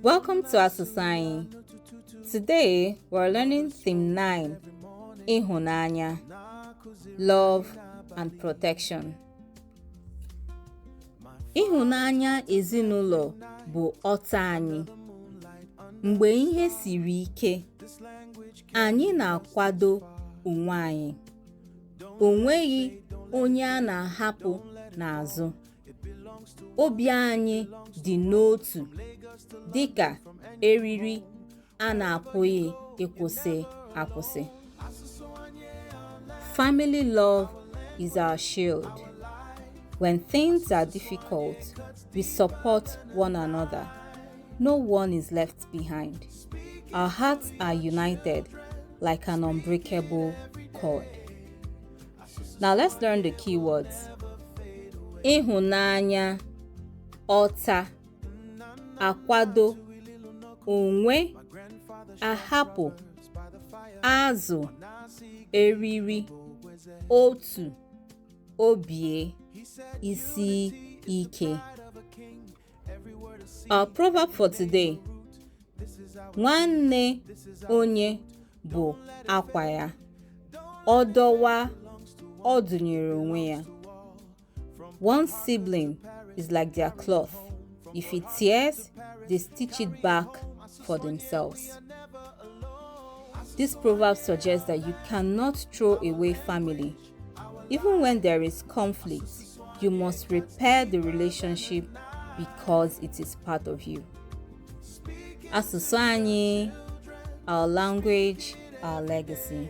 Welcome to Asusu Anyi. Today we're learning theme 9, Ihunanya, love and protection. Ihunanya ezinụlọ bụ ọta anyị. Mgbe ihe siri ike, anyị na-akwado onwe anyị. O nweghị onye a na-ahapụ n'azụ. Obi anyị dị n'otu, dịka eriri a na-apụghị ịkwụsị akwụsị. Family love is our shield. When things are difficult, we support one another. No one is left behind. Our hearts are united like an unbreakable cord. Now let's learn the key words. Ihunanya, ọta, akwado, onwe, ahapụ, azụ, eriri, otu, obie, isi ike. Our proverb for today: nwanne onye bụ akwa ya, ọ dọwa, ọ dụnyere onwe ya. One sibling is like their cloth. If it tears, they stitch it back for themselves. This proverb suggests that you cannot throw away family. Even when there is conflict, you must repair the relationship because it is part of you. Asusu Anyi, our language, our legacy.